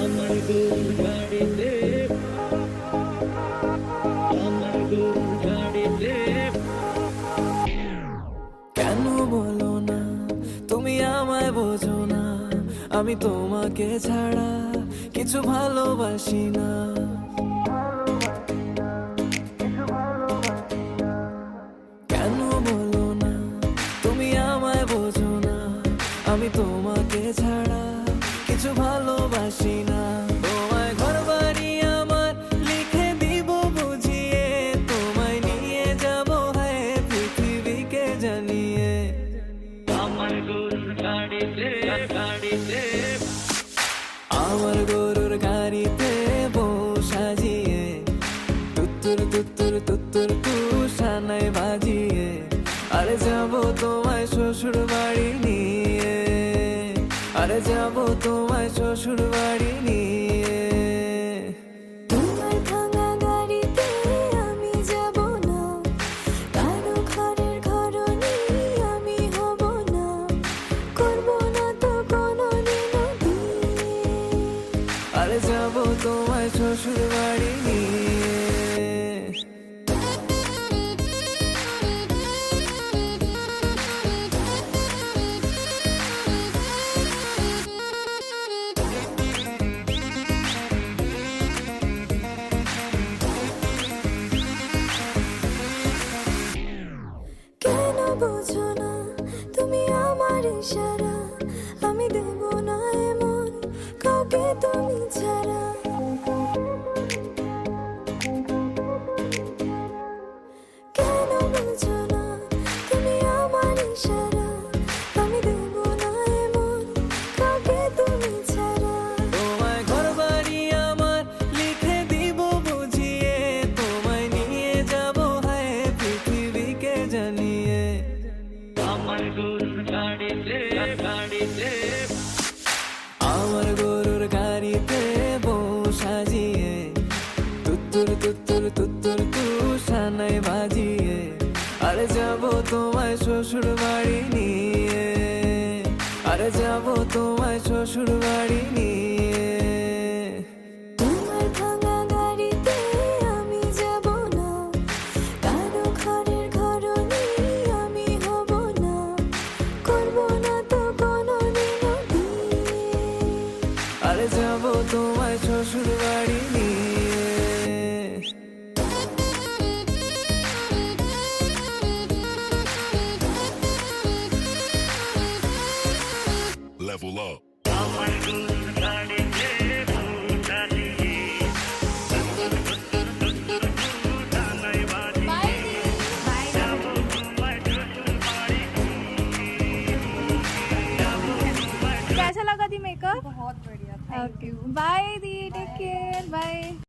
আমার গরুর গাড়িতে আমার গরুর গাড়িতে কেন বলো না তুমি আমায় বোঝো না, আমি তোমাকে ছাড়া কিছু ভালোবাসি না। কেন বলো না তুমি আমায় বোঝো না, আমি তোমাকে ছাড়া কিছু ভালোবাসি না। তোমায় ঘর বাড়ি আমার লিখে দিব বুঝিয়ে, তোমায় নিয়ে যাবো হ্যাঁ পৃথিবীকে জানিয়ে। আমার গরুর গাড়িতে গাড়িতে আমার গরুর গাড়িতে বউ সাজিয়ে, তুত্তুর তুত্তুর তুত্তুর তু সানাই বাজিয়ে, আরে যাবো তোমায় শ্বশুর বাড়ি নিয়ে, আরে যাবো তোমায় শ্বশুর বাড়ি নিয়ে। তোমার ভাঙা গাড়িতে আমি যাব না, কারো ঘরের ঘরনি আমি হব না, করব না তো কোনোদিনও বিয়ে। আরে যাবো তোমায় শ্বশুর বাড়ি নিয়ে। কেন বোঝো না তুমি আমার ইশারা, আমি দেব না এমন কাউকে তুমি ছাড়া। কেন বোঝো না তুমি আমার ইশারা, আমি দেব না এমন কাউকে তুমি ছাড়া। তোমায় ঘর বাড়ি আমার লিখে দিব বুঝিয়ে, তোমায় নিয়ে যাবো হ্যাঁ পৃথিবীকে জানিয়ে। আমার গরুর গাড়িতে গাড়িতে আমার গরুর গাড়িতে বউ সাজিয়ে, তুত্তুর তুত্তুর তুত্তুর তু সানাই বাজিয়ে, আরে যাবো তোমায় শ্বশুর বাড়ি নিয়ে, আরে যাবো তোমায় শ্বশুর বাড়ি নিয়ে। তোমার ভাঙা গাড়িতে আমি যাব না, কারো ঘরের ঘরনি আমি হব না, করব না তো কোনোদিনও বিয়ে। আরে যাবো তোমায় শ্বশুর বাড়ি নিয়ে। Level up. আমার গরুর গাড়িতে চালিয়ে টানাই বাড়ি যাবো তোমায় শ্বশুর বাড়ি कैसा लगा दी मेकअप? बहुत बढ़िया। ओके बाय दी, टेक केयर, बाय।